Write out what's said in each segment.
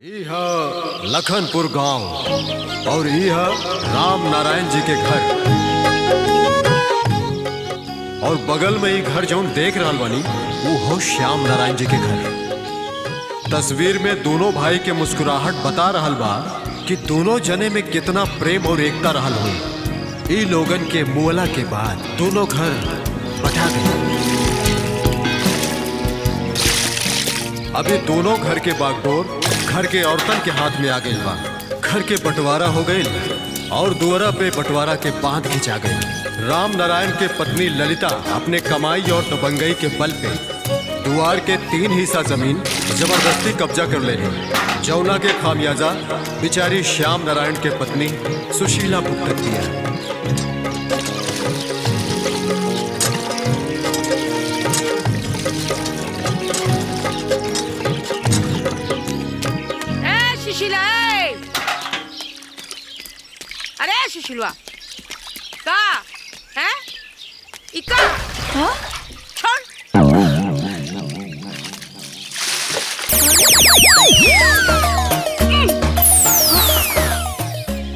यह लखनपुर गांव और यह राम नारायण जी के घर और बगल में ही घर जौन देख रहा बानी वो हो श्याम नारायण जी के घर। तस्वीर में दोनों भाई के मुस्कुराहट बता रहल बा कि दोनों जने में कितना प्रेम और एकता रहल हुई। ई लोगन के मुअला के बाद दोनों घर बटा गए। अभी दोनों घर के बागडोर घर के औरतन के हाथ में आ गई बा। घर के बंटवारा हो गई और दुआरा पे बंटवारा के बांध खिंचा गई। राम नारायण के पत्नी ललिता अपने कमाई और दबंगई के बल पे दुआर के 3 हिस्सा जमीन जबरदस्ती कब्जा कर ले हैं। जौना के खामियाजा बेचारी श्याम नारायण के पत्नी सुशीला भुगतती है। अरे सुशीलवा का है इका हाँ? छोड़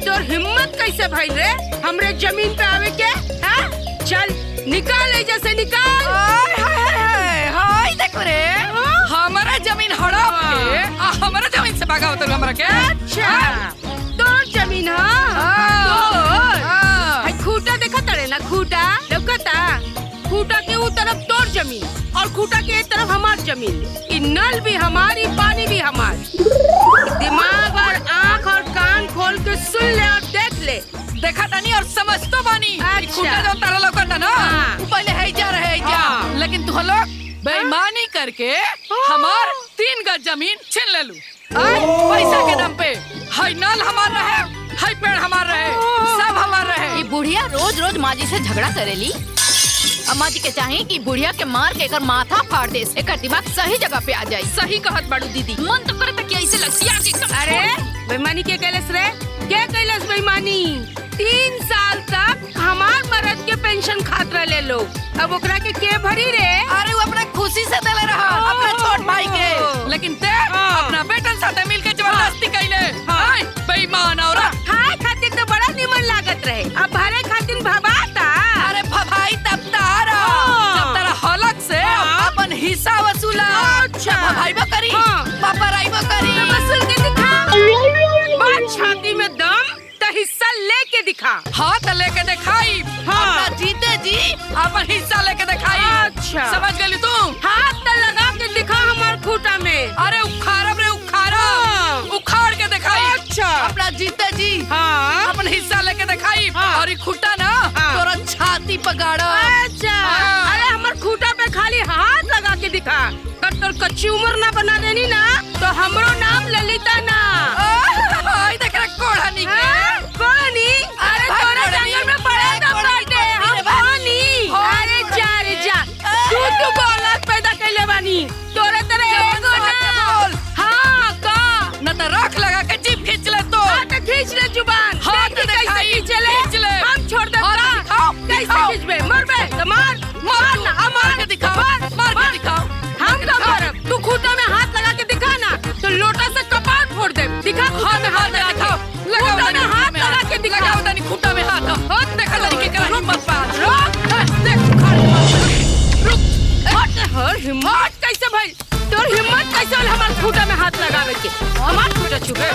तोर हिम्मत कैसे भाई रे हमरे जमीन पे आवे के हाँ? चल निकाल ऐजा से निकाल। हाय देखो रे हमारा जमीन हड़प के हमारा जमीन से भागा होता हमरा के। अच्छा तोर जमीन खूटा देखा तड़े ना खूटा देखता खूटा के ऊ तरफ तोर जमीन और खूटा के एक तरफ हमार जमीन। इ नल भी हमारी पानी भी हमार। दिमाग और आँख और कान खोल के सुन ले और देख ले। देखा तानी और समझ तो बानी। अच्छा। खूटा जो तारा लौकता ना हाँ। पहले है जा रहे जा हाँ। लेकिन तू लोग बेईमानी करके हमार 3 गज जमीन छीन ले लू। पैसा के दम पे हाय नल हमार रहे हाय पेड़ हमार रहे सब हमार रहे। ये बुढ़िया रोज रोज माजी से झगड़ा करेली। अम्मा जी के चाहिए कि बुढ़िया के मार के एकर माथा फाड़ दे, एकर दिमाग सही जगह पे आ जाए। सही कहत बाड़ू दीदी। मन तो करे कि ऐसे लसिया के अरे बेईमानी के कैलस रे क्या कैलस बेईमानी। 3 साल तक हमार मर्द के पेंशन खात रहे लोग। अब ओकरा के भरी रे। अरे वो अपना खुशी से देले रहा अपना छोट भाई के लेकिन ते अपना बेटन साथे मिलके जबरदस्ती कैले। हाय बेईमान औरत। खाए खातिर तो बड़ा निमन लागत रहे अब भरे खातिर भबाता। अरे भभाई तब तारा जब तारा हलक से अपन हिस्सा वसूला। अच्छा भभाईबो करी पापा राइबो करी वसूल के दिखा। बात छाती में दम तो हिस्सा लेके दिखा। हाँ तो लेके दिखाई। हाँ। अपना जीते जी अपन हिस्सा लेके दिखाई। अच्छा समझ गई तू। हाथ तो लगा के दिखा हमार खूटा में। अरे उखाड़ब रे उखाड़ब उखाड़ के दिखाई। अच्छा अपना जीते जी हाँ अपन हिस्सा लेके दिखाई। हाँ। और ये खुट्टा ना हाँ। तोरा छाती पे गाड़ा। अच्छा अरे हमार खूटा पे खाली हाथ लगा के दिखा। तोर कच्ची उम्र ना बना देनी ना तो हमरो नाम ललिता ना। हाय देख रे कोढ़ा निकले। कोनी अरे तोरा जंगल में पड़े तो बाटे हम कोनी। अरे जा रे जा तू औलाद पैदा कैले बानी तोरे तरह एगो ना। हाँ का न तो रख लगा के जीभ खींच ले तो। हाँ तो खींच ले जुबान। हाँ देखी तो कैसे दिखाई, खींच ले। खींच ले। हम छोड़ दे हाँ तो दिखाओ, कैसे दिखाओ। खींचबे मरबे तो मार मार ना मार के दिखाओ मार के दिखाओ। हम तो मारब तू खूटा में हाथ लगा के दिखा ना तो लोटा से कपाट फोड़ दे। दिखा हाथ में हाथ लगा दिखाओ। लगाओ खूटा में तनी हाथ लगा के दिखा। लगाओ तनी खूटा में हाथ। हाथ देखा तनी के करा हिम्मत पा। रुक देख रुक हर हिम्मत कैसे भाई तोर हिम्मत कैसे होल हमार खूटा में हाथ लगावे के। हमार खूटा छुबे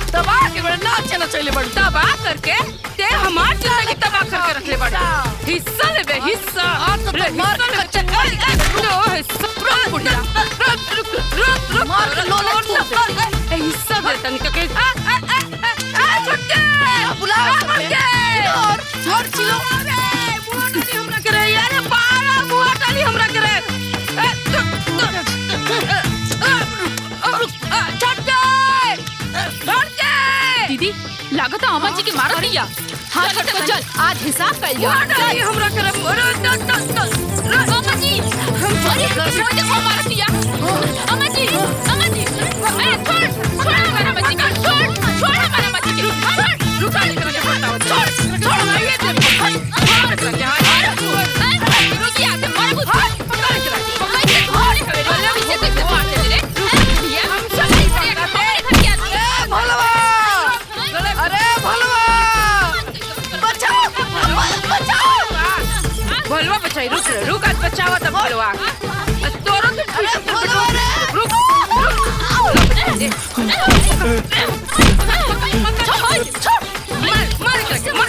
दबा के बड़ा नाच चला चले बड़ दबा करके ते हमार जिंदगी तबाह करके रख ले बड़ा। हिस्सा ले बे हिस्सा। तो मार के चक्कर लो हिस्सा रुक बुढ़िया रुक मार के लोले हिस्सा दे तनी के छुट्टे बुला छोड़ चिलो। अरे मुंह डाली हमरा करे यार बारा मुंह डाली हमरा करे। दीदी लागत है अम्मा जी की मार दिया। हाँ चल आज हिसाब कर लिया। हमरा करे अम्मा जी हम मार दिया। अम्मा जी छोड़ हमारा बच्ची का छोड़ हमारा बच्ची की रुका रुकिए पिटवा तोरो के पिटवा रुक मार करके मार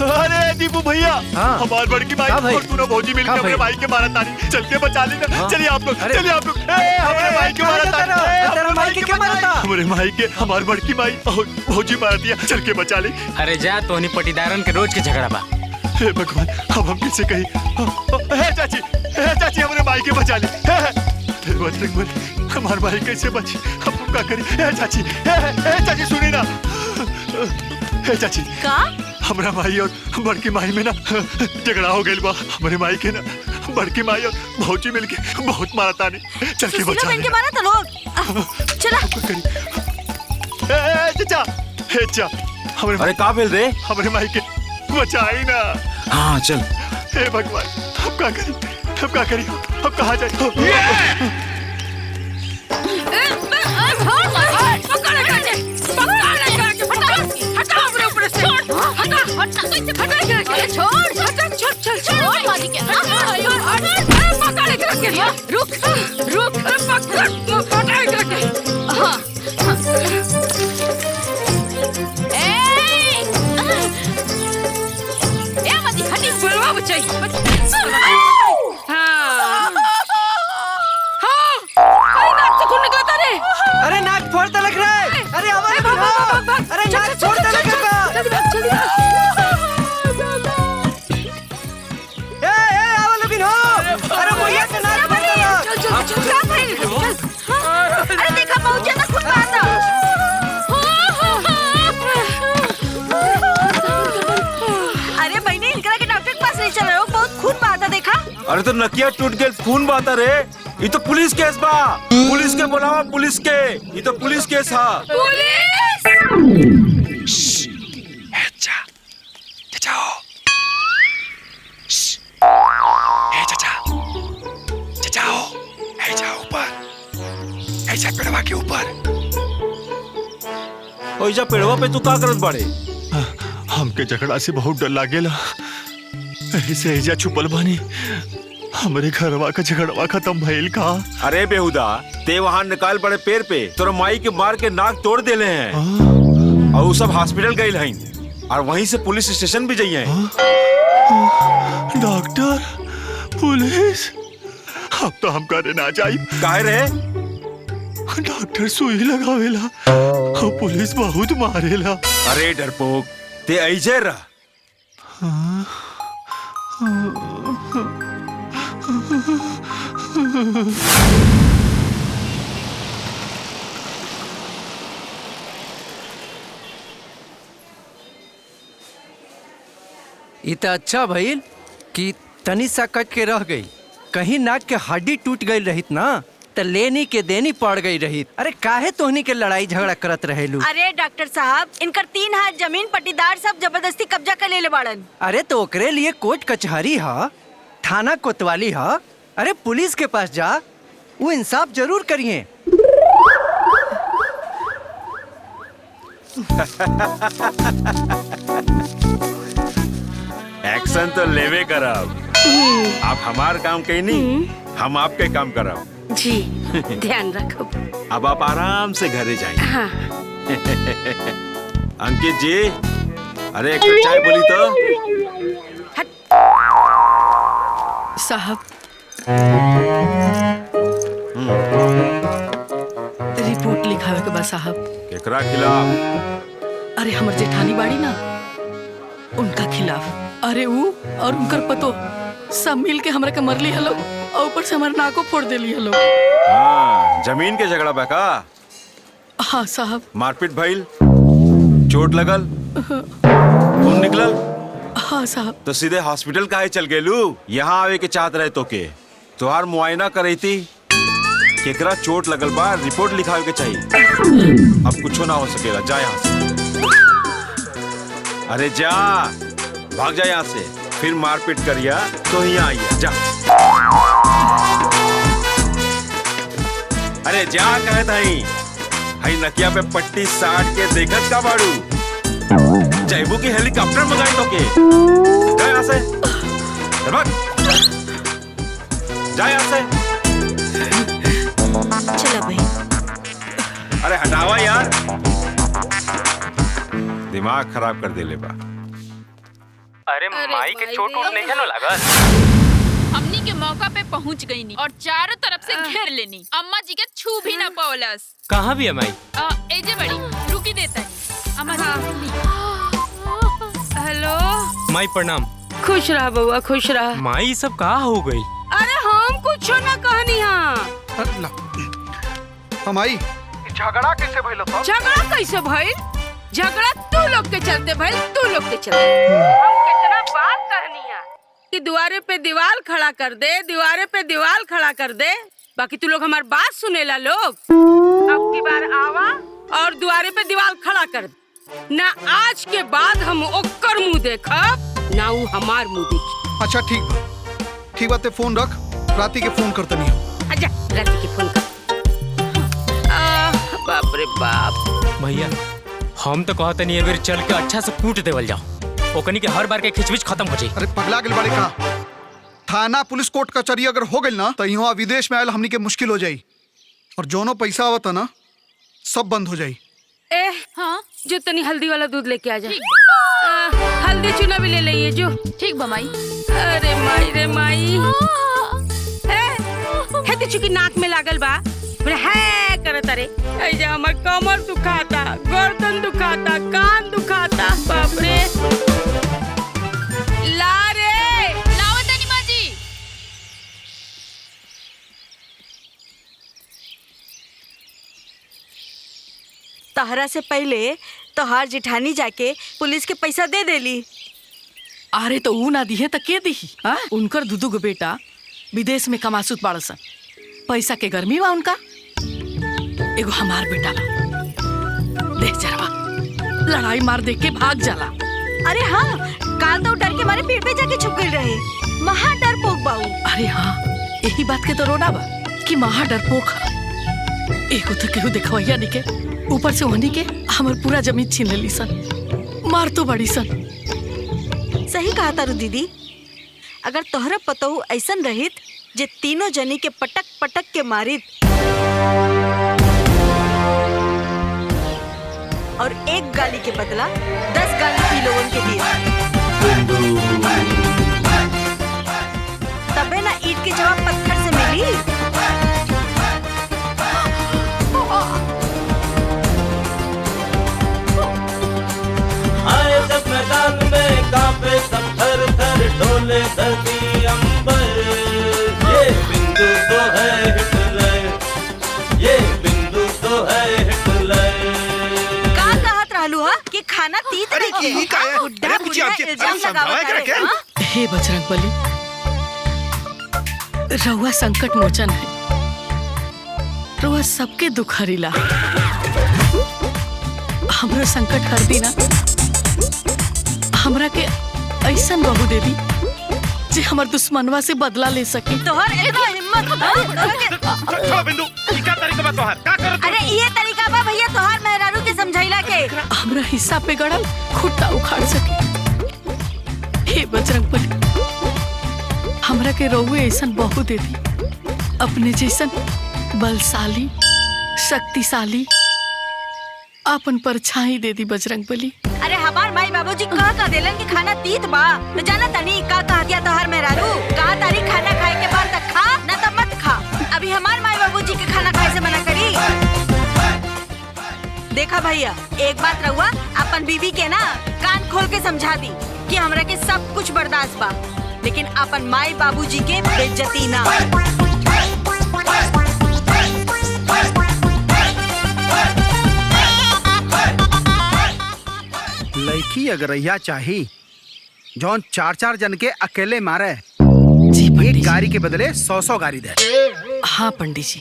अरे दीपू भैया, हमारे बड़की भाई और दोनों भौजी मिलकर अपने भाई के मारा तानी, चल के बचा ली ना। चलिए आप लोग, हमारे भाई के मारा तानी, हमारे बड़की भाई और भौजी मार दिया, चल के बचा ली। अरे जा तोहनी पटीदारन के रोज के झगड़ा बा। हे भगवान, अब हम किसे कही? चाची हमारे भाई के बचा ली। हमारे भाई कैसे बची? हम क्या करी? चाची सुनी ना। चाची का हमारा माई और बड़की माई में ना झगड़ा हो गई बा। हमारे माई के ना बड़की माई और भौजी मिलके बहुत मारा तानी, चल के बचा ले। मारा था लोग। चला चाचा अरे का भेल रे? हमारे माई के बचाई ना। हाँ चल। हे भगवान, हम क्या करी? हम कहाँ जाए? अरे नाक फोड़ता लग रहा है। अरे हमारे अरे नाक फोड़ता लग रहा है। आओ लोगिन हो। अरे भैया का नाक फोड़ता लग। अरे देखा बहुत ज्यादा खून बहा। अरे बहनी, इनकरा के डॉक्टर के पास ले चल रहे हो, बहुत खून बहा देखा। अरे तो नकिया टूट गए, खून बहता रे। ये तो पुलिस केस बा। पुलिस के बुलावा, पुलिस के। ये तो पुलिस केस हा। पेड़वा के ऊपर। ओइजा पेड़वा पे तू का करत बाड़े? हमके झगड़ा से बहुत डर लागेला, ऐसे ऐजा छुपल बानी। हमरे घरवा का झगड़वा खत्म भइल का? अरे बेहुदा, ते वहाँ निकाल पड़े पेड़ पे तोरा माई के मार के नाक तोड़ देले हैं। और वो सब हॉस्पिटल गए हैं और वहीं से पुलिस स्टेशन भी जाइए। डॉक्टर, पुलिस, अब तो हम करे ना जाई। काहे रहे? डॉक्टर सुई लगावेला और पुलिस बहुत मारेला। अरे डरपोक, ते ऐजे रह। ये तो अच्छा भइल कि तनी सा कट के रह गई। कहीं नाक के हड्डी टूट गई रहित ना तो लेनी के देनी पड़ गई रहित। अरे काहे तोहनी के लड़ाई झगड़ा करत रहेलू? अरे डॉक्टर साहब, इनकर 3 हाथ जमीन पट्टीदार सब जबरदस्ती कब्जा कर ले बाड़न। अरे तो ओकरे लिए कोर्ट कचहरी हा, थाना कोतवाली हा। अरे पुलिस के पास जा, वो इंसाफ जरूर करिए। एक्शन तो लेवे करब। आप हमार काम कहीं नहीं, हम आपके काम करब। जी ध्यान रखो। अब आप आराम से घरे जाइए। हाँ। अंकित जी, अरे एक चाय बोली तो। साहब, रिपोर्ट लिखावे के बाद साहब। केकरा खिलाफ? अरे हमर जेठानी बाड़ी ना, उनका खिलाफ। अरे वो और उनकर पतो सब मिल के हमरा के मरली हलो और ऊपर से हमारे नाको फोड़ देली हलो। हाँ, जमीन के झगड़ा बा का? हाँ साहब। मारपीट भइल, चोट लगल, खून निकलल। हाँ साहब। तो सीधे हॉस्पिटल काहे चल गेलू? यहाँ आवे के चाहत रहे तो के तुहार मुआयना करई थी। केकरा चोट लगल बा, रिपोर्ट लिखावे के चाहिए। अब कुछो ना हो सकेला, जा यहाँ से। अरे जा, भाग जा यहाँ से। फिर मारपीट करिया तो यहाँ आइए, जा। अरे जा कहत हई, हई नकिया पे पट्टी साट के देखत का बाड़ू? जयबू की हेलीकॉप्टर मंगाई तो के जा यहाँ से जा यहाँ से। चला भाई। अरे हटावा यार, दिमाग खराब कर दे ले बा। अरे माई के चोट वोट नहीं है ना लागल। हमनी के मौका पे पहुंच गई नी और चारों तरफ से घेर लेनी। अम्मा जी के छू भी ना पावलस। कहाँ भी है माई? एजे बड़ी रुकी देता है अम्मा जी। हेलो माई प्रणाम। खुश रहा बउआ, खुश रहा। माई सब कहाँ हो गई? अरे हम कुछ ना कहनी हाँ। हमाई झगड़ा कैसे भइल? झगड़ा कैसे भइल? झगड़ा तू लोग के चलते भाई, तू लोग के चलते। हम कितना बात कहनी है कि द्वारे पे दीवार खड़ा कर दे, द्वारे पे दीवार खड़ा कर दे, बाकी तू लोग हमारी बात सुनेला लोग। अब की बार आवा और द्वारे पे दीवार खड़ा कर दे। ना आज के बाद हम ओकर मुंह देखब, ना वो हमार मुंह देखी। अच्छा ठीक बात है, फोन रख, राती के फोन करते नहीं हो। अच्छा राती के फोन कर। बाप रे बाप। भैया हम तो कहते नहीं है चल के अच्छा से कूट देवल जाओ, ओकनी के हर बार के खिचबिच खत्म हो जाए। अरे पगला गेल बाड़ी का? थाना पुलिस कोर्ट कचहरी अगर हो गई ना तो यहाँ विदेश में आयल हमनी के मुश्किल हो जाई, और जोनो पैसा आवता ना सब बंद हो जाई। हाँ जो तनी हल्दी वाला दूध लेके आ जा। हल्दी चूना भी ले लेइए जो। ठीक बमाई। अरे माई रे माई, है चुकी नाक में लागल बा है करत। अरे ऐजा हमर कमर दुखाता, गर्दन दुखाता, कान दुखाता। बाप रे ला रे लावत नहीं माँ जी। तहरा से पहले तोहार जिठानी जाके पुलिस के पैसा दे देली। अरे तो ऊ ना दिहे तो के दिही? उनकर दुदू गो बेटा विदेश में कमासुत बाड़सन, पैसा के गर्मी बा उनका। एगो हमार बेटा देख जरवा लड़ाई मार देख के भाग जाला। अरे हाँ, काल तो डर के मारे पेड़ पे जाके छुप गई रहे। महा डरपोक बाऊ। अरे हाँ, यही बात के तो रोना बा कि महा डरपोक है। एगो तो केहू देखवैया नहीं के, ऊपर से वहनी के हमर पूरा जमीन छीन लेली सन, मार तो बड़ी सन। सही कहा तारू दीदी, अगर तोहरा पतहू ऐसन रहित जे तीनों जनी के पटक पटक के मारित और एक गाली के बदला 10 गाली पी लोगन के दिए, तबे ना ईंट के जवाब पत्थर से मिली। आए जब मैदान में कांपे सब थर थर डोले धरती अंबर। ये बिंदु तो है हिटलर, ये बिंदु तो है हिटलर। का कहत रहलू हा कि खाना तीत अरे की का है? अरे पूछिए आपके इल्जाम लगावत है क्या? हे बजरंगबली, रउआ संकट मोचन है, रउआ सबके दुख हरिला। हमरो संकट हर दी ना, हमरा के ऐसन बहू दे दी जे हमर दुश्मनवा से बदला ले सके। तोहर इतना हिम्मत छोड़ बिंदु, क्या तरीका बा तोहार? का करत? अरे ये तरीका बा भैया तोहार मेहरारू के समझाइला के। हमरा हिस्सा पे गड़ल खुट्टा उखाड़ सके। हे बजरंगबली, हमरा के रउए ऐसन बहू दे दी, अपने जैसन बलशाली शक्तिशाली अपन परछाई दे दी बजरंगबली। अरे हमार माई बाबूजी कह देलन कि खाना तीत बा, तो जाना तनी का कह दिया तोहार मेहरारू? कहा तारी खाना खाए के बाद तक खा ना तो मत खा। अभी हमार माई बाबूजी के खाना खाए से मना करी? देखा भैया, एक बात रहुआ अपन बीवी के ना कान खोल के समझा दी कि हमरा के सब कुछ बर्दाश्त बा, लेकिन अपन माई बाबूजी के बेइज्जती ना। लड़की अगर यह चाही जौन 4-4 जन के अकेले मारे, एक गाड़ी के बदले 100-100 गाड़ी दे। हाँ पंडित जी।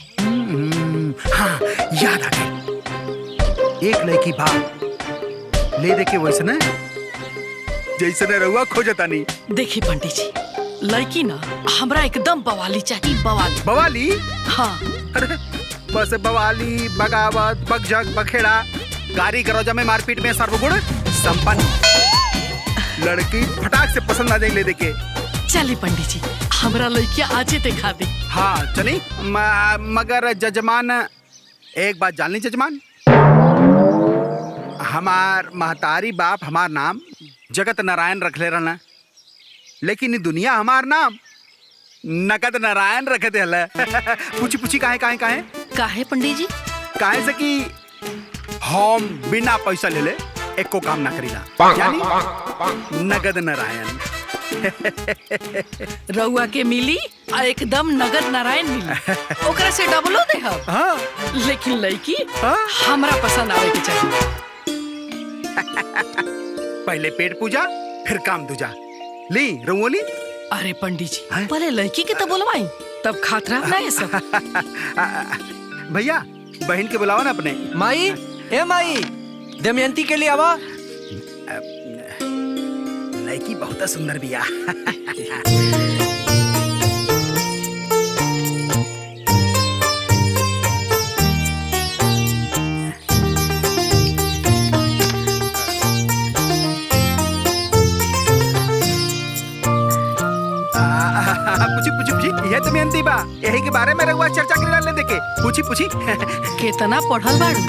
हाँ याद आ गई, एक लड़की बा ले दे के वैसने जैसने रहुआ खोजता नहीं। देखिए पंडित जी, लड़की ना हमरा एकदम बवाली चाहिए। बवाली बवाली? हाँ। अरे बस बवाली, बगावत, बगजग, बखेड़ा, गाड़ी गरोजा में मारपीट में सर्वगुण संपन्न लड़की फटाक से पसंद आ जाए ले देके। चली पंडित जी, हमरा लड़किया आजे दिखा दी। हाँ चली। मगर जजमान एक बात जान ली जजमान, हमार महतारी बाप हमार नाम जगत नारायण रखले रहना, लेकिन दुनिया हमार नाम नगद नारायण रख दे। पूछी पूछी काहे काहे काहे काहे पंडित जी? काहे से कि हम बिना पैसा ले ले एको काम ना करीला, यानी नगद नारायण। रउआ के मिली आ एकदम नगद नारायण मिली, ओकरा से डबलो दे हम। हाँ। लेकिन लड़की हमरा पसंद आवे के चाहिए। पहले पेट पूजा फिर काम दूजा। ली रउली। अरे पंडित जी पहले लड़की के तो बोलवाई, तब खातरा ना ये सब। भैया बहन के बुलाओ ना अपने। माई, ए माई, दमयंती के लिए आवा। लड़की बहुत सुंदर बिया। पूछी पूछी पूछी, यह दमयंती बा, यही के बारे में रहुआ चर्चा करे डालने देके। पूछी पूछी। कितना पढ़ल बाड़ू?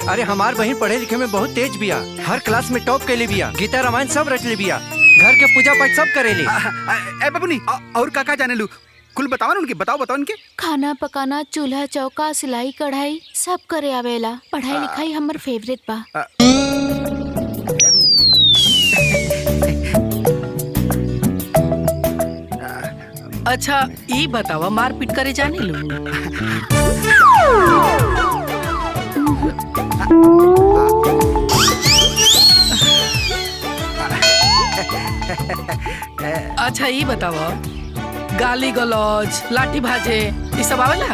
अरे हमार बहन पढ़े लिखे में बहुत तेज बिया, हर क्लास में टॉप कैले बिया, गीता रामायण सब रच ले बिया, घर के पूजा पाठ सब करेली। ए बबुनी, और काका जाने लू, कुल बताओ ना उनके, बताओ बताओ उनके। खाना पकाना, चूल्हा चौका, सिलाई कढ़ाई सब करे आवेला। पढ़ाई लिखाई हमर फेवरेट बा। अच्छा ये बतावा, मारपीट करे जाने लू? अच्छा ये बतावा, गाली गलौज, लाठी भाजे ये सब आवेला?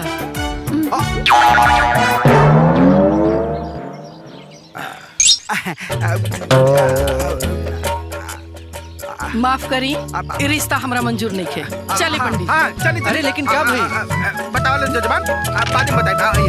माफ करी, ये रिश्ता हमरा मंजूर नहीं है। चली पंडित। हाँ चली। अरे लेकिन क्या भाई? बताओ ले जजमान, आप बाद में बताए।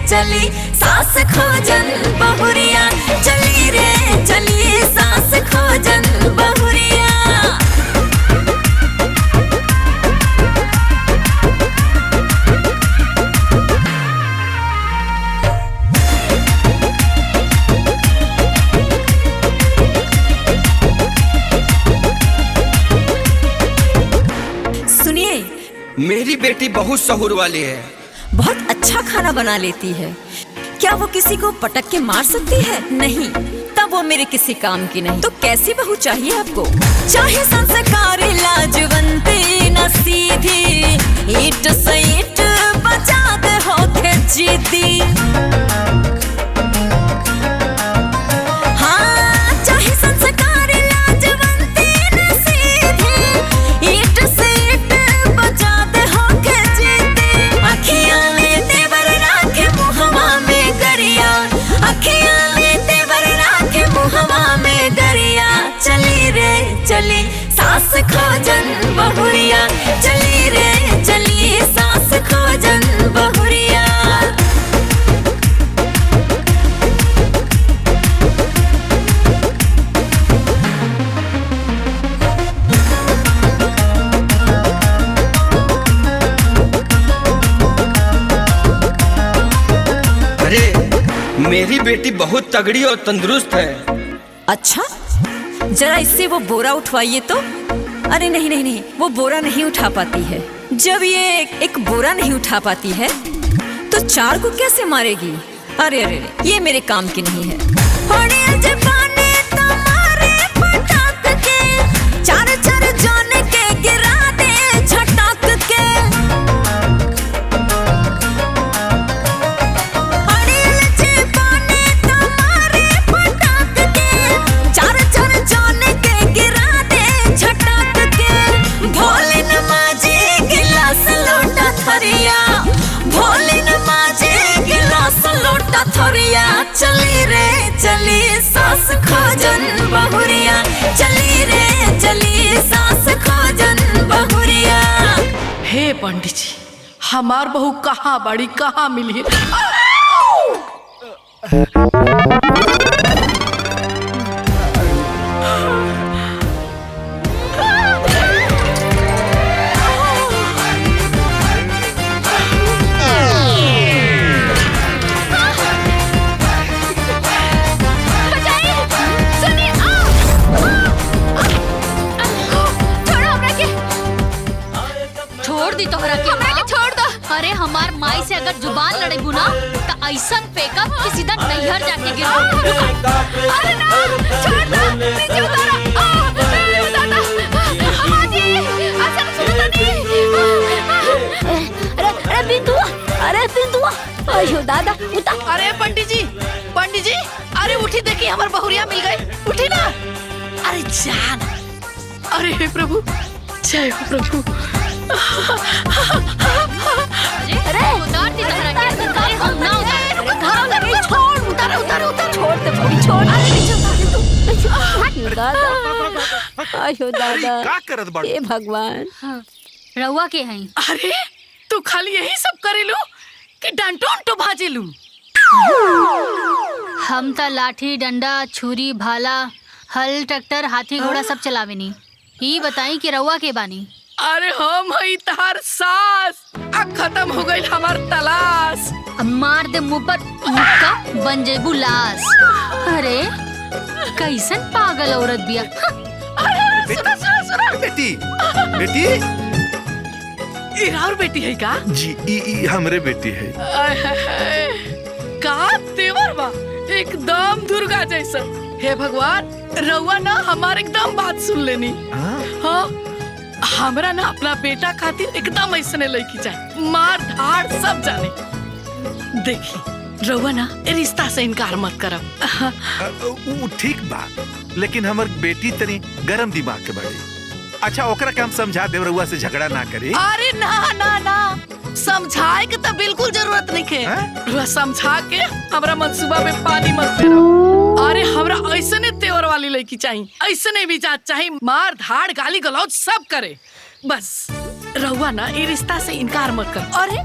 चली सास खोजन बहुरिया, चली रे चली सास खोजन बहुरिया। सुनिए, मेरी बेटी बहुत सहूर वाली है, बहुत अच्छा खाना बना लेती है। क्या वो किसी को पटक के मार सकती है? नहीं, तब वो मेरे किसी काम की नहीं। तो कैसी बहू चाहिए आपको? चाहे संस्कारी लाजवंती न सीधी, ईट से ईट बचा दे होके जिद्दी। हाँ, चाहे संस्कारी लाजवंती न सीधी, ईट से ईट बचा दे होके जिद्दी। अखियां में तेवर राखे मुहवा में गरिया, अखियां में तेवर राखे मुहवा में गरिया। चली रे चली सास खोजन बहुरिया, चली रे चली सास खोजन बहुरिया। अरे मेरी बेटी बहुत तगड़ी और तंदुरुस्त है। अच्छा, जरा इससे वो बोरा उठवाइए तो। अरे नहीं नहीं नहीं, वो बोरा नहीं उठा पाती है। जब ये एक बोरा नहीं उठा पाती है तो 4 को कैसे मारेगी? अरे अरे अरे, ये मेरे काम की नहीं है। होड़े जबाने तुम्हारे पटाक के, 4 जान के गिरा दे झटक के। होड़े जबाने तुम्हारे पटाक के, 4 जान के गिरा दे झटक के। भोले नमाजी गिलास लोटा थरिया, भोले नमाजी गिलास लोटा थरिया। चली रे चली सास खोजन बहुरिया, चली रे चली सास खोजन बहुरिया। हे पंडित जी, हमार बहू कहाँ बड़ी कहाँ मिली? छोड़ दी तोहरा के हमरा के छोड़ दो। अरे हमार माई से अगर जुबान लड़ेबू ना तो ऐसा फेंकब कि सीधा नैहर जाके गिरबू। अरे ना छोड़ दो, नीचे उतारो। अरे दादा अम्माजी असन सुनो नहीं। अरे बिंदुआ, अरे बिंदुआ, अयो दादा उठा। अरे पंडित जी, अरे उठी, देखी हमार बहुरिया मिल गई। उठी ना, अरे जान। अरे हे प्रभु, जय हो प्रभु। अरे उतार दी तोहरा के। अरे हम ना उतार, छोड़, उतारो छोड़ दे बड़ी, छोड़। अरे नीचे उतार तू। दादा अयो दादा का करत बाड़ू? हे भगवान, रउआ के हैं? अरे तू खाली यही सब करेलू कि डंटो भाजेलू? हम त लाठी डंडा छुरी भाला हल ट्रैक्टर हाथी घोड़ा सब चलावेनी। ई बताई कि रउआ के बानी? अरे हम हई तार सास, अब खत्म हो गई हमार तलाश। मार दे मुंह पर मुक्का, बन जेबू लाश। अरे कैसन पागल औरत बिया। सुना बेटी, बेटी और बेटी है का? जी ई हमरे बेटी है। का तेवर बा, एकदम दुर्गा जैसा। हे भगवान, रउआ ना हमारे एकदम बात सुन लेनी। हाँ, हमरा ना अपना बेटा खातिर एकदम ऐसने लड़की चाहिए, मार धाड़ सब जाने। देखी रउआ ना रिश्ता से इनकार मत करब। ठीक बा, लेकिन हमर बेटी तनी गरम दिमाग के बड़ी। अच्छा ओकरा के हम समझा देव, रउआ से झगड़ा ना करे। अरे ना ना ना, समझाए के तो बिल्कुल जरूरत नहीं है। रउआ समझा के हमरा मंसूबा में पानी मत फेरो। अरे हमरा ऐसने तेवर वाली लड़की चाहिए, ऐसने भी जात चाहिए, मार धाड़ गाली गलौज सब करे। बस रउआ ना ये रिश्ता से इनकार मत कर। अरे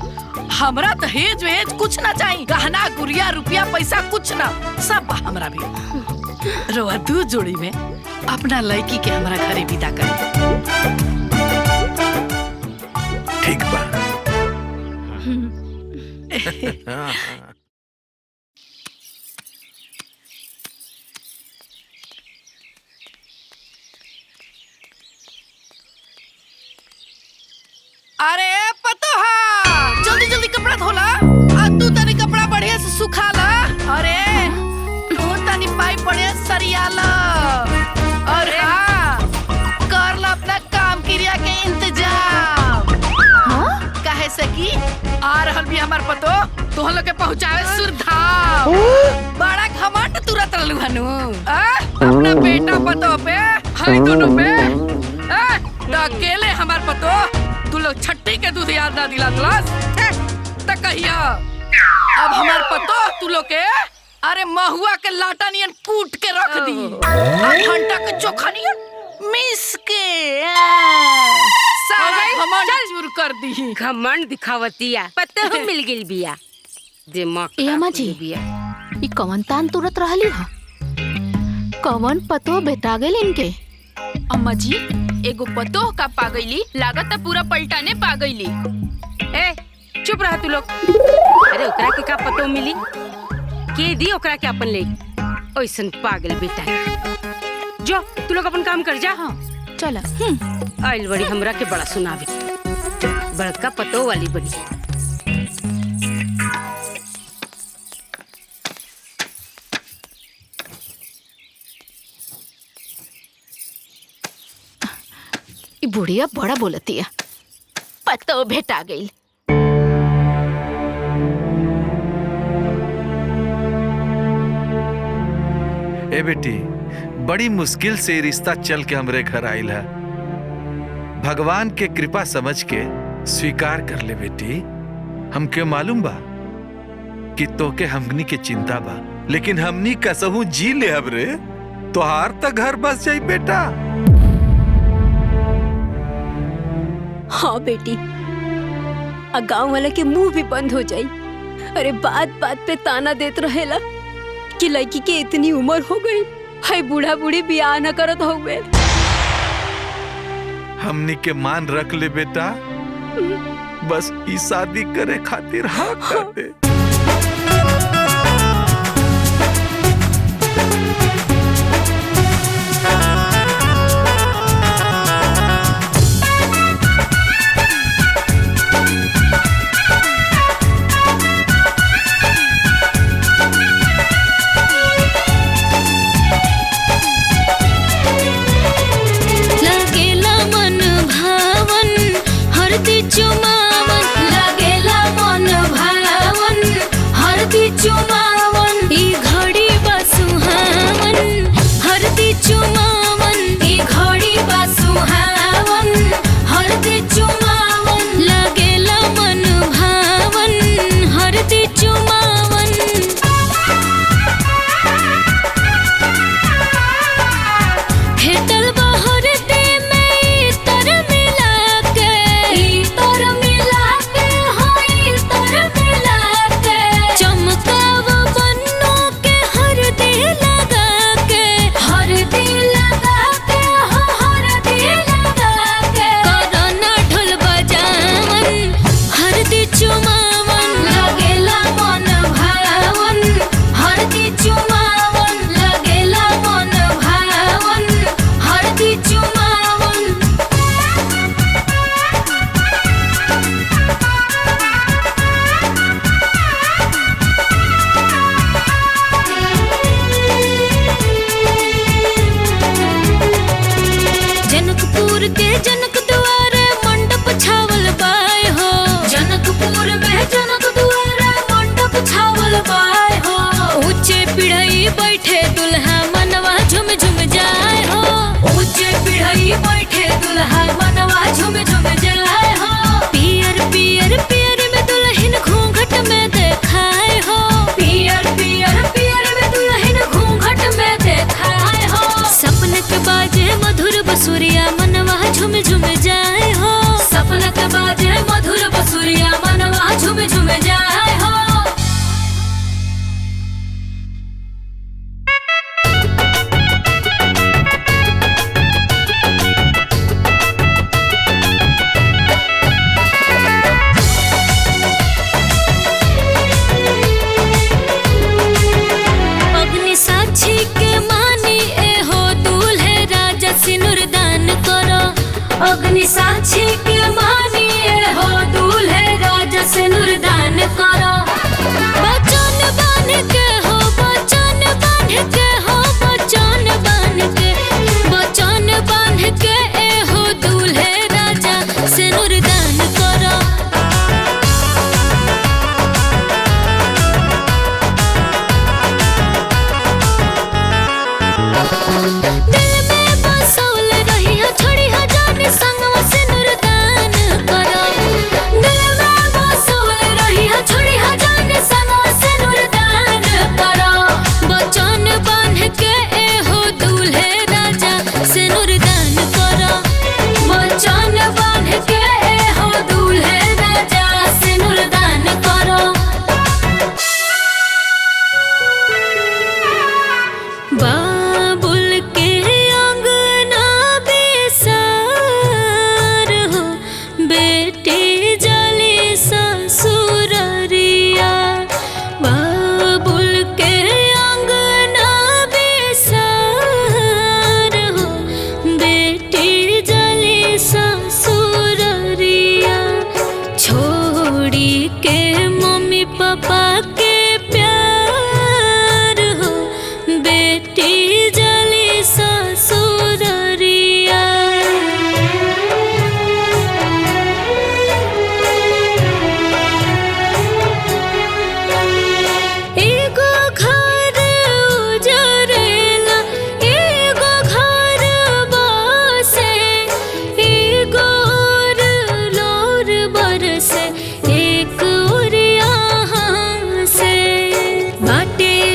हमरा दहेज वेज कुछ ना चाहिए, गहना गुड़िया रुपया पैसा कुछ ना, सब हमरा भी। रउआ 2 जोड़ी में अपना लड़की के हमरा घरे विदा कर। ठीक बा। अरे पतोहा, जल्दी जल्दी कपड़ा धोला, तू तनी कपड़ा बढ़िया से सुखाला। अरे तू तनी पाइप बढ़िया से सरियाला। अरे कर ला अपना काम क्रिया के इंतजाम। काहे से कि आ रहल भी हमार पतो तोहन लोग के पहुंचावे सुरधाम। बड़ा घमंड तुरत रहलू हनु अपना बेटा पतो पे, हाय दोनों पे। अकेले हमार पतो तू लोग छट्टी के दूध याद ना दिला तलाश त कहिया। अब हमार पतो तू लोग के अरे महुआ के लाटा नियन कूट के रख दी, घंटा के चोखा नियन मिस के सारा घमंड चूर कर दी। घमंड दिखावतिया पता हो मिल गेल बिया दिमाग। ए अम्मा जी, ई कवन तान तुरत रहली ह? कवन पतो बेटा गेल इनके? अम्मा जी एगो पतो का पागैली लागत पूरा पलटाने पागैली। ए चुप रह तू लोग। अरे ओकरा के का पतो मिली, के दी ओकरा के अपन ले। ओइसन पागल बेटा, जो तू लोग अपन काम कर जा। हाँ चला आइल बड़ी हमरा के बड़ा सुनावे, बड़का पतो वाली बनी। ई बुढ़िया बड़ा बोलतिया, पतो भेटा गई। ए बेटी, बड़ी मुश्किल से रिश्ता चल के हमरे घर आइल है। भगवान के कृपा समझ के स्वीकार कर ले बेटी। हमके मालूम बा कि तोके हमनी के चिंता बा, लेकिन हमनी कसहू जी ले अब रे। तोहार तक घर बस जाई बेटा। हाँ बेटी, गांव वाला के मुंह भी बंद हो जाई। अरे बात बात पे ताना देत रहेला कि लड़की के इतनी उम्र हो गई, हाय बूढ़ा बूढ़ी बियाह न करत होवे। हमनी के मान रख ले बेटा, बस ई शादी करे खातिर हाँ कर दे। लगेला मन भावन हरदी चुमावन, लगेला मन भावन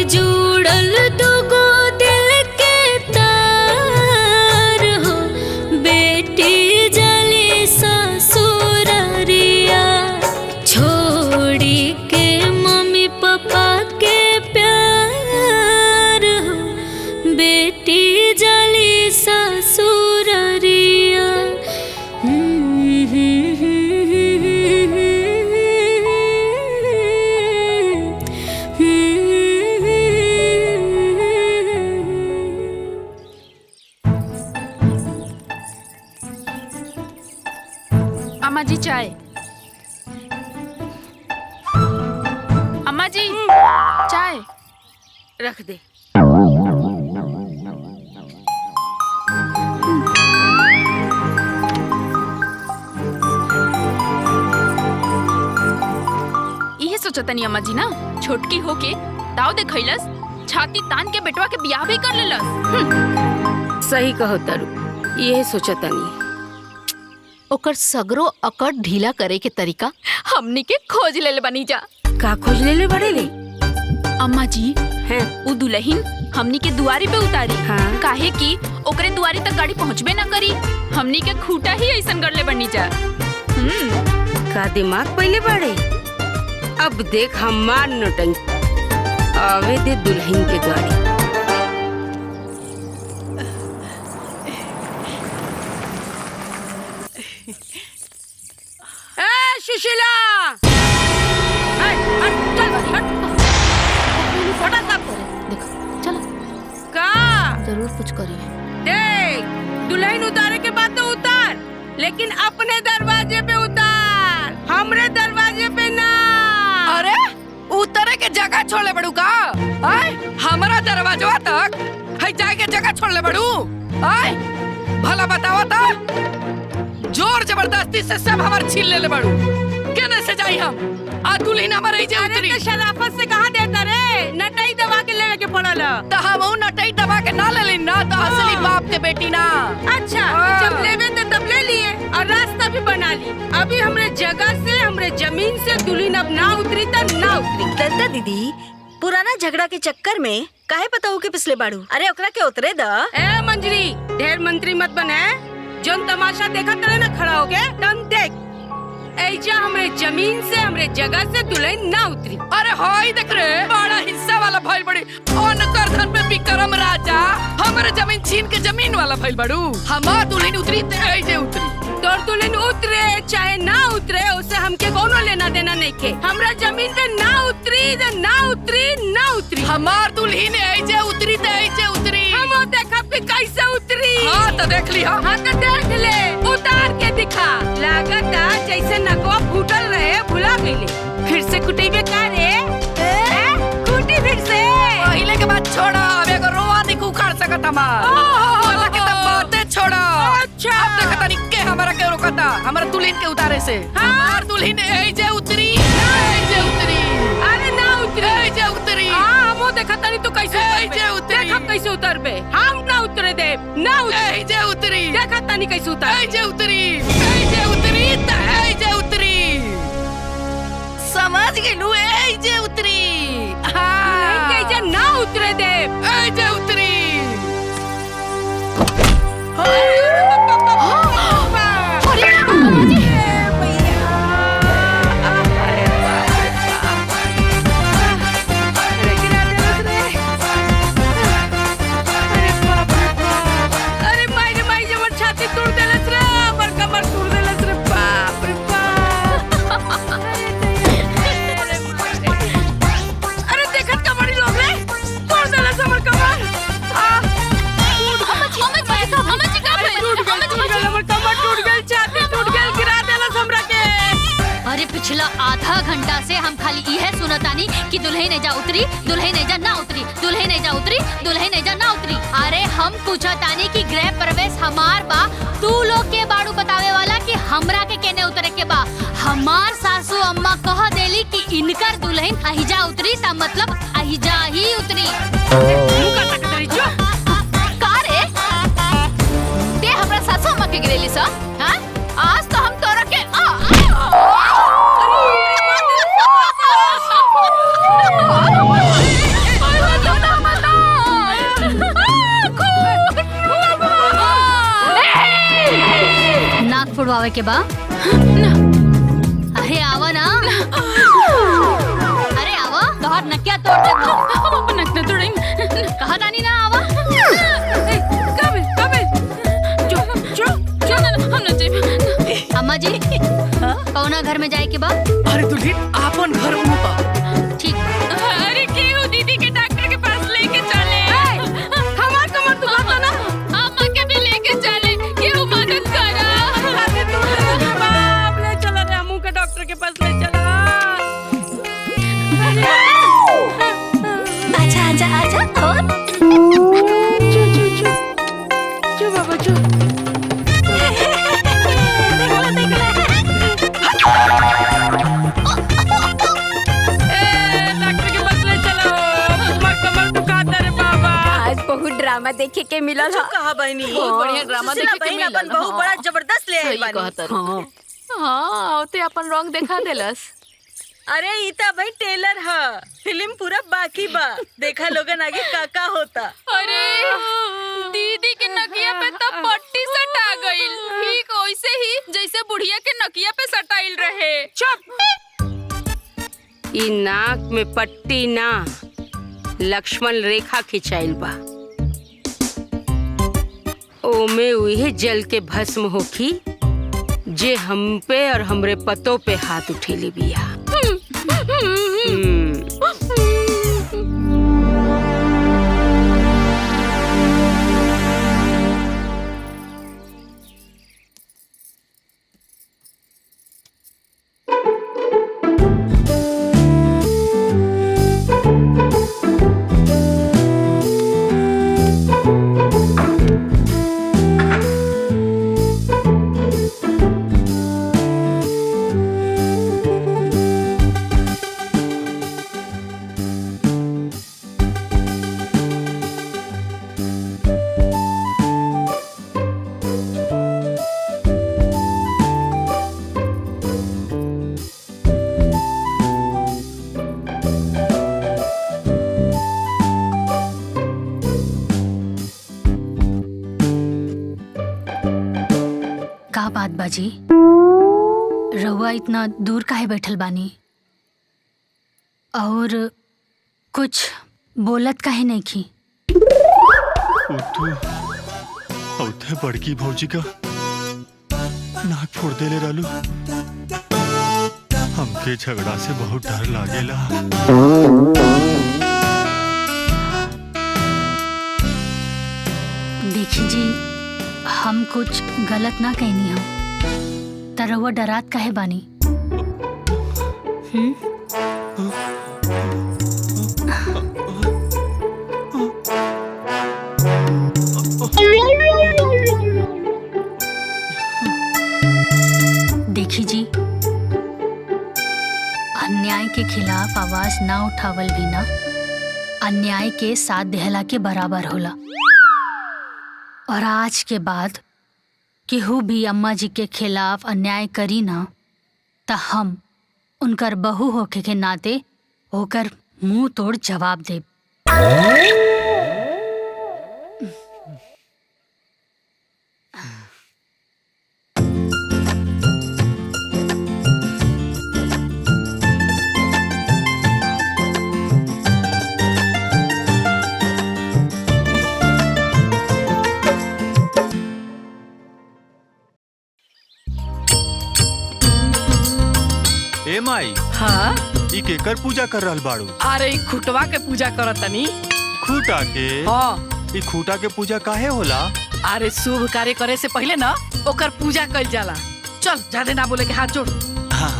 जुड़ल दुगो दिल के तार हो बेटी जली ससुररिया छोड़ी के मम्मी पापा के प्यार हो बेटी जली ससुररिया अम्मा जी चाय। अम्मा जी चाय रख दे। इहे सोचतनी अम्मा जी ना, छोटकी होके दाव देखैलस, छाती तान के बेटवा के बियाह भी कर लेलस। सही कहो तारू, ये सोचतनी। ओकर सगरो अकड़ ढीला करे के तरीका हमनी के खोज ले बनी जा। का खोज ले बड़े ले? अम्मा जी हैं उ दुल्हन हमनी के दुआरी पे उतारी। हाँ। काहे कि ओकरे दुआरी तक गाड़ी पहुँचबे ना करी, हमनी के खूटा ही ऐसन कर ले बनी जा। का दिमाग पहले बड़े? अब देख हमार नौटंकी। आवे दे दुल्हन के गाड़ी। सुशीला का जरूर कुछ करिए। देख दुल्हन उतारे के बाद तो उतार, लेकिन अपने दरवाजे पे उतार, हमरे दरवाजे पे ना। अरे उतरे के जगह छोड़ले बड़ू का? आय हमारा दरवाजा तक है जाए के जगह छोड़ले बड़ू? आय भला बतावा ता, जोर जबरदस्ती से सब हमार छीन ले बड़ू। केने से जाई हम? आ दुल्हन हमारे ही उतरी। अरे शराफत से कहां देता रे? नटाई दबा के लेवे के पड़ल। त हम नटाई दबा के ना ले लेन ना, तो असली बाप के बेटी ना। अच्छा जब लेवे तो तब ले लिए और रास्ता भी बना ली। अभी हमरे जगह से, हमरे जमीन से दुल्हन अब ना उतरी त ना उतरी। दत्ता दीदी पुराना झगड़ा के चक्कर में काहे बताऊ के पिछले बाड़ू? अरे ओकरा के उतरे द। ए मंजरी ढेर मंत्री मत बने। जोन तमाशा देखा करे ना खड़ा होके तन देख। ऐजा हमरे जमीन से, हमरे जगह से दुल्हन ना उतरी। अरे हाय देख रे, बड़ा हिस्सा वाला भइल बड़ी। और करधन पे विक्रम राजा हमरे जमीन छीन के जमीन वाला भइल बड़ू। हमार दुल्हन उतरी ते ऐजे उतरी। तोर दुल्हन उतरे चाहे ना उतरे, उससे हमके कोनो लेना देना नहीं के। हमरा जमीन पे ना उतरी तो ना उतरी, ना उतरी। हमार दुल्हन ऐजे उतरी ते ऐजे उतरी। हम देखा भी कैसे उतरी। हाँ तो देख ली। हाँ तो देख ले, उतार के दिखा। लागता जैसे नकवा फूटल रहे, भुला गईले। फिर से कुटेबे का रे? कुटी फिर से। पहले के बात छोड़ा, अब एगो रोआ नहीं उखाड़ सकत हमार। वाला के तब बातें छोड़ा। अच्छा अब देखता नहीं के हमारा के रोकता हमारा दुल्हन के उतारे से। हमार दुल्हन ऐजे उतरी, ऐजे उतरी। अरे ना उतरी, ऐजे उतरी। हाँ हमो देखता नहीं तो कैसे ऐजे उतरी। देखा कैसे उतरबे? हम ना उतरे दे, ना उतरी। ऐजे उतरी। देखता नहीं कैसे उतर। ऐजे उतरी, ऐजे उतरी, ऐजे उतरी। समझ गेलू, ऐजे उतरी। हाँ कैसे ना उतरे दे, ऐजे उतरी। अरे माई माई जबर छाती तोड़ देलस रे, हमर कमर तोड़ देलस रे। बाप रे बाप। अरे देखत का बड़ी लोग रे, तोड़ देलस हमर कमर। अरे पिछला आधा घंटा से हम खाली यह सुनतानी कि दुल्हन एजा उतरी, दुल्हन एजा ना उतरी, दुल्हन एजा उतरी, दुल्हन एजा ना उतरी। अरे हम पूछतानी कि गृह प्रवेश हमार बा, तू लोग के बाड़ू बतावे वाला कि हमरा के केने उतरे के बा। हमार सासू अम्मा कह देली कि इनकर दुल्हन अहिजा उतरी ता मतलब अहिजा ही उतरी। का रे? ते हमरा सासू अम्मा के गिरेली सा? हां आज तो हम तोरा के तुड़वावे के बा? अरे आवा ना। अरे आवा, तोहर नकिया तोड़ दे। हम नक न तोड़े। कहा नानी ना आवा। हम न जाइब। अम्मा जी, कौना घर में जाए के बा? अरे दुल्हन आपन घर में बा। ठीक। अरे केहू दीदी के डॉक्टर के पास लेके चले। हमार कमर दुखाता ना, अम्मा के भी लेके चले। केहू मदद करा। अरे तू बाप ले चला रे, हमू के डॉक्टर के पास ले चला। आजा आजा आजा और चो बाबा चो। ड्रामा देखे के मिलल कुछ कहा बहनी, बढ़िया ड्रामा देखे के मिलल। अपन बहू बड़ा जबरदस्त ले आई बानी। हाँ, ओते अपन रंग देखा देलस। अरे ई त भाई टेलर ह, फिल्म पूरा बाकी बा, देखा लोगन आगे का होता। अरे दीदी के नकिया पे तो पट्टी सटा गइल, ठीक वैसे ही जैसे बुढ़िया के नकिया पे सटाइल रहे। चुप। ई नाक में पट्टी ना, लक्ष्मण रेखा खिंचाइल बा। ओमे उहे जल के भस्म होखी जे हम पे और हमरे पतों पे हाथ उठेली बिया। का बात बाजी, रहुआ इतना दूर काहे बैठल बानी और कुछ बोलत काहे नहीं की? औथे बड़की भौजी का नाक फोड़ देले रहलू। हमके झगड़ा से बहुत डर लागेला। देखी जी, हम कुछ गलत ना कहनी हम, त रहुआ डरात काहे बानी? देखी जी, अन्याय के खिलाफ आवाज ना उठावल भी ना अन्याय के साथ देहला के बराबर होला। और आज के बाद केहू भी अम्मा जी के खिलाफ अन्याय करी ना त हम उनकर बहू होके के नाते होकर मुंह तोड़ जवाब देब। ए माई, हाँ, ई केकर पूजा कर रहल बाड़ू? अरे ई खुटवा के पूजा करतनी। खूटा के? हाँ। ई खूटा के पूजा काहे होला? अरे शुभ कार्य करे से पहले ना ओकर पूजा कइल जाला। चल, ज्यादा ना बोले के हाथ जोड़। हाँ।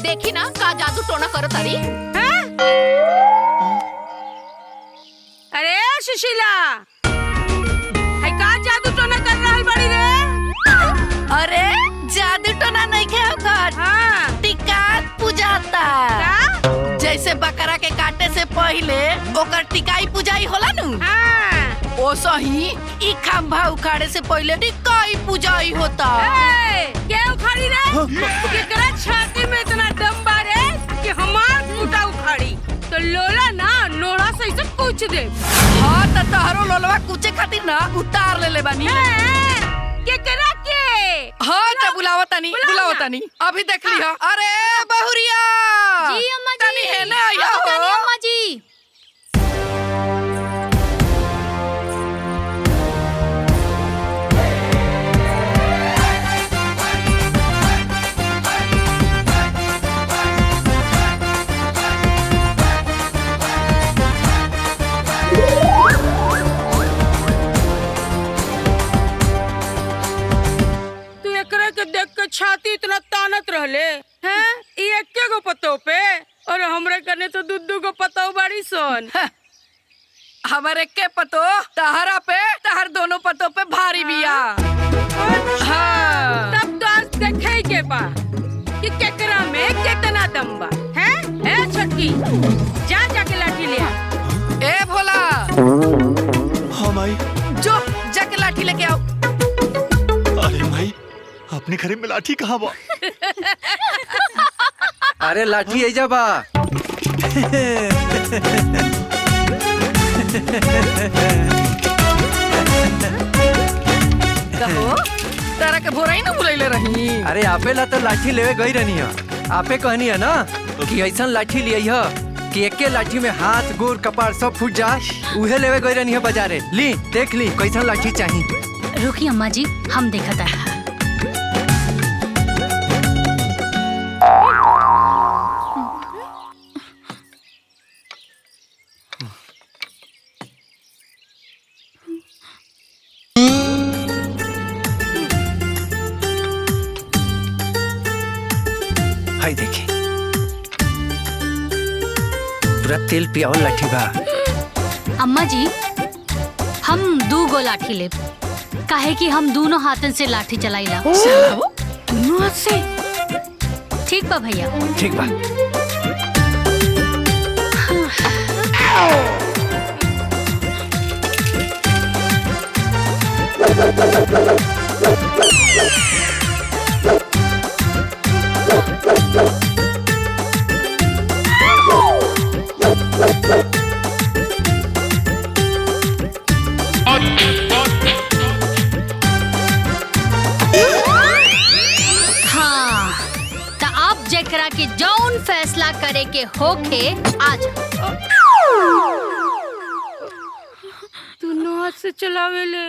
देखी ना का जादू टोना करो तारी। अरे सुशीला, है का जादू टोना कर रहल बड़ी रे? अरे जादू टोना नहीं खे हाँ। टिका पूजाता। जैसे बकरा के काटे से पहले ओकर टिकाई पूजाई होला नु। हाँ। ओ सही ई खंभा उखाड़े से पहले टिकाई पूजाई होता। क्या उखाड़ी रे? केकरा छाती में इतना दम बारे कि हमार खूटा उखाड़ी? तो लोला ना नोड़ा से इसे कुछ दे। हाँ तो तहरो लोलवा कुचे खातिर ना उतार ले बानी। केकरा के? हाँ तो बुलावा तनी अभी देख लिया। अरे बहुरिया जी अम्मा जी। तनी है ना आया हो। तनी अम्मा जी। देख के छाती इतना तानत रहले हैं? ये एके गो पतो पे और हमरे करने तो दुद्दू को पतो बाड़ी सोन। हमारे के पतो तहरा पे तहर दोनों पतो पे भारी बिया। हाँ। तब तो आज देखे के बा कि केकरा में कितना दम बा हैं? ए छटकी जा जाके लाठी ले आ। ए भोला हाँ माई। जो जाके लाठी लेके आओ। अरे माई अपने घरे में लाठी कहाँ बा? अरे लाठी ऐजा बा। कहो तारा के भोराई ना बुलैले रही। अरे आपे ला तो लाठी लेवे गई रहनी है। आपे कहनी है ना कि ऐसा लाठी लिया है कि एके लाठी में हाथ गोर कपार सब फूट जाए। उहे लेवे गई रहनी है बाजारे। ली देख ली कैसा लाठी चाहिए। रुकी अम्मा जी हम देखता है। हाय देखी पूरा तेल पिया लाठी बा। अम्मा जी हम 2 गो लाठी ले काहे कि हम दोनों हाथन से लाठी चलाईला। दोनों हाथ से? ठीक बा भैया। ठीक बा। हाँ तो आप जेकरा के जौन फैसला करे के होके आज दोनों हाथ से चलावे ले।